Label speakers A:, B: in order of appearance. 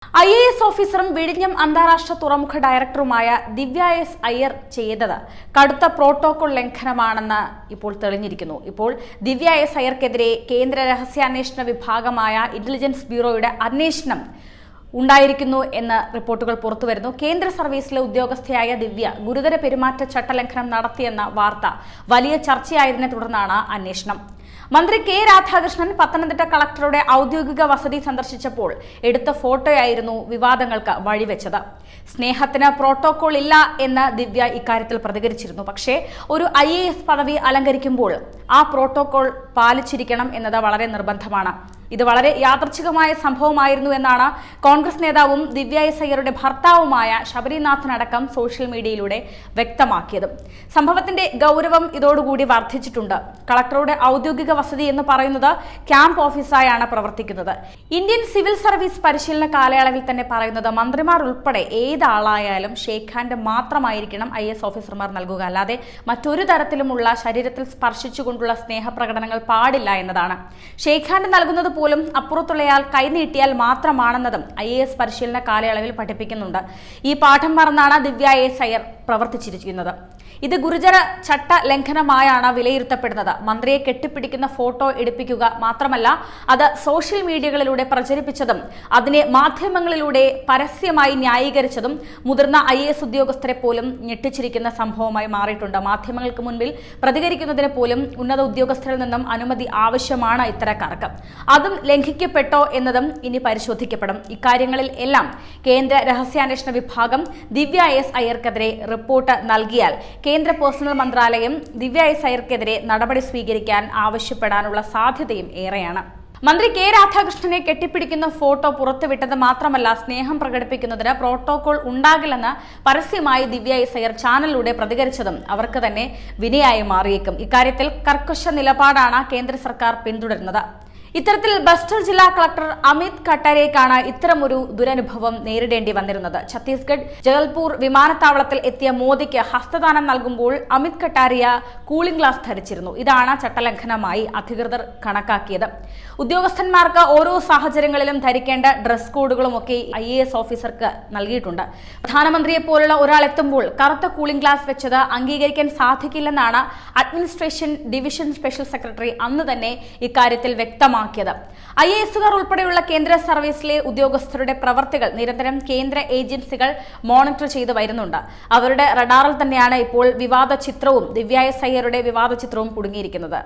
A: IAS ഓഫീസറും വിഴിഞ്ഞം അന്താരാഷ്ട്ര തുറമുഖ ഡയറക്ടറുമായ ദിവ്യ എസ് അയ്യർ ചെയ്തത് കടുത്ത പ്രോട്ടോകോൾ ലംഘനമാണെന്ന് ഇപ്പോൾ തെളിഞ്ഞിരിക്കുന്നു. ഇപ്പോൾ ദിവ്യ എസ് അയ്യർക്കെതിരെ കേന്ദ്ര രഹസ്യാന്വേഷണ വിഭാഗമായ ഇന്റലിജൻസ് ബ്യൂറോയുടെ അന്വേഷണം ഉണ്ടായിരിക്കുന്നു എന്ന റിപ്പോർട്ടുകൾ പുറത്തുവരുന്നു. കേന്ദ്ര സർവീസിലെ ഉദ്യോഗസ്ഥയായ ദിവ്യ ഗുരുതര പെരുമാറ്റ ചട്ടലംഘനം നടത്തിയെന്ന വാർത്ത വലിയ ചർച്ചയായതിനെ തുടർന്നാണ് അന്വേഷണം. മന്ത്രി കെ രാധാകൃഷ്ണൻ പത്തനംതിട്ട കളക്ടറുടെ ഔദ്യോഗിക വസതി സന്ദർശിച്ചപ്പോൾ എടുത്ത ഫോട്ടോയായിരുന്നു വിവാദങ്ങൾക്ക് വഴിവെച്ചത്. സ്നേഹത്തിന് പ്രോട്ടോകോൾ ഇല്ല എന്ന് ദിവ്യ ഇക്കാര്യത്തിൽ പ്രതികരിച്ചിരുന്നു. പക്ഷേ ഒരു IAS പദവി അലങ്കരിക്കുമ്പോൾ ആ പ്രോട്ടോകോൾ പാലിച്ചിരിക്കണം എന്നത് വളരെ നിർബന്ധമാണ്. ഇത് വളരെ യാദൃച്ഛികമായ സംഭവമായിരുന്നു എന്നാണ് കോൺഗ്രസ് നേതാവും ദിവ്യ എസ് അയ്യരുടെ ഭർത്താവുമായ ശബരിനാഥൻ അടക്കം സോഷ്യൽ മീഡിയയിലൂടെ വ്യക്തമാക്കിയത്. സംഭവത്തിന്റെ ഗൗരവം ഇതോടുകൂടി വർദ്ധിച്ചിട്ടുണ്ട്. കളക്ടറുടെ ഔദ്യോഗിക വസതി എന്ന് പറയുന്നത് ക്യാമ്പ് ഓഫീസായാണ് പ്രവർത്തിക്കുന്നത്. ഇന്ത്യൻ സിവിൽ സർവീസ് പരിശീലന കാലയളവിൽ തന്നെ പറയുന്നത് മന്ത്രിമാർ ഉൾപ്പെടെ ഏതാളായാലും ഷേക്ക് ഹാൻഡ് മാത്രമായിരിക്കണം IAS ഓഫീസർമാർ നൽകുക, അല്ലാതെ മറ്റൊരു തരത്തിലുമുള്ള ശരീരത്തിൽ സ്പർശിച്ചുകൊണ്ടുള്ള സ്നേഹപ്രകടനങ്ങൾ പാടില്ല എന്നതാണ്. ഷേക്ക് ഹാൻഡ് നൽകുന്നത് പോലും അപ്പുറത്തുള്ളയാൾ കൈനീട്ടിയാൽ മാത്രമാണെന്നതും IAS പരിശീലന കാലയളവിൽ പഠിപ്പിക്കുന്നുണ്ട്. ഈ പാഠം മറന്നാണ് ദിവ്യ എസ് അയ്യർ പ്രവർത്തിച്ചിരിക്കുന്നത്. ഇത് ഗുരുതര ചട്ട ലംഘനമായാണ് വിലയിരുത്തപ്പെടുന്നത്. മന്ത്രിയെ കെട്ടിപ്പിടിക്കുന്ന ഫോട്ടോ എടുപ്പിക്കുക മാത്രമല്ല, അത് സോഷ്യൽ മീഡിയകളിലൂടെ പ്രചരിപ്പിച്ചതും അതിനെ മാധ്യമങ്ങളിലൂടെ പരസ്യമായി ന്യായീകരിച്ചതും മുതിർന്ന IAS ഉദ്യോഗസ്ഥരെ പോലും ഞെട്ടിച്ചിരിക്കുന്ന സംഭവമായി മാറിയിട്ടുണ്ട്. മാധ്യമങ്ങൾക്ക് മുൻപിൽ പ്രതികരിക്കുന്നതിന് പോലും ഉന്നത ഉദ്യോഗസ്ഥരിൽ നിന്നും അനുമതി ആവശ്യമാണ് ഇത്തരക്കാർക്ക്. അതും ലംഘിക്കപ്പെട്ടോ എന്നതും ഇനി പരിശോധിക്കപ്പെടും. ഇക്കാര്യങ്ങളിൽ എല്ലാം കേന്ദ്ര രഹസ്യാന്വേഷണ വിഭാഗം ദിവ്യ എസ് അയ്യർക്കെതിരെ റിപ്പോർട്ട് നൽകിയാൽ കേന്ദ്ര പേഴ്സണൽ മന്ത്രാലയം ദിവ്യ എസ് അയ്യർക്കെതിരെ നടപടി സ്വീകരിക്കാൻ ആവശ്യപ്പെടാനുള്ള സാധ്യതയും ഏറെയാണ്. മന്ത്രി കെ രാധാകൃഷ്ണനെ കെട്ടിപ്പിടിക്കുന്ന ഫോട്ടോ പുറത്തുവിട്ടത് മാത്രമല്ല, സ്നേഹം പ്രകടിപ്പിക്കുന്നതിന് പ്രോട്ടോകോൾ ഉണ്ടാകില്ലെന്ന് പരസ്യമായി ദിവ്യ എസ് അയ്യർ ചാനലിലൂടെ പ്രതികരിച്ചതും അവർക്ക് തന്നെ വിനയായി മാറിയേക്കും. ഇക്കാര്യത്തിൽ കർക്കശ നിലപാടാണ് കേന്ദ്ര സർക്കാർ പിന്തുടരുന്നത്. ഇത്തരത്തിൽ ബസ്റ്റർ ജില്ലാ കളക്ടർ അമിത് കട്ടാരിയയ്ക്കാണ് ഇത്തരമൊരു ദുരനുഭവം നേരിടേണ്ടി വന്നിരുന്നത്. ഛത്തീസ്ഗഡ് ജബൽപൂർ വിമാനത്താവളത്തിൽ എത്തിയ മോദിക്ക് ഹസ്തദാനം നൽകുമ്പോൾ അമിത് കട്ടാരിയ കൂളിംഗ് ഗ്ലാസ് ധരിച്ചിരുന്നു. ഇതാണ് ചട്ടലംഘനമായി അധികൃതർ കണക്കാക്കിയത്. ഉദ്യോഗസ്ഥന്മാർക്ക് ഓരോ സാഹചര്യങ്ങളിലും ധരിക്കേണ്ട ഡ്രസ് കോഡുകളും ഒക്കെ IAS ഓഫീസർക്ക് നൽകിയിട്ടുണ്ട്. പ്രധാനമന്ത്രിയെ പോലുള്ള ഒരാൾ എത്തുമ്പോൾ കറുത്ത കൂളിംഗ് ഗ്ലാസ് വെച്ചത് അംഗീകരിക്കാൻ സാധിക്കില്ലെന്നാണ് അഡ്മിനിസ്ട്രേഷൻ ഡിവിഷൻ സ്പെഷ്യൽ സെക്രട്ടറി അന്ന് തന്നെ ഇക്കാര്യത്തിൽ വ്യക്തമാക്കിയത്. IASകാർ ഉൾപ്പെടെയുള്ള കേന്ദ്ര സർവീസിലെ ഉദ്യോഗസ്ഥരുടെ പ്രവർത്തികൾ നിരന്തരം കേന്ദ്ര ഏജൻസികൾ മോണിറ്റർ ചെയ്തു വരുന്നുണ്ട്. അവരുടെ റഡാറിൽ തന്നെയാണ് ഇപ്പോൾ വിവാദ ചിത്രവും ദിവ്യ എസ് അയ്യരുടെ വിവാദ ചിത്രവും കുടുങ്ങിയിരിക്കുന്നത്.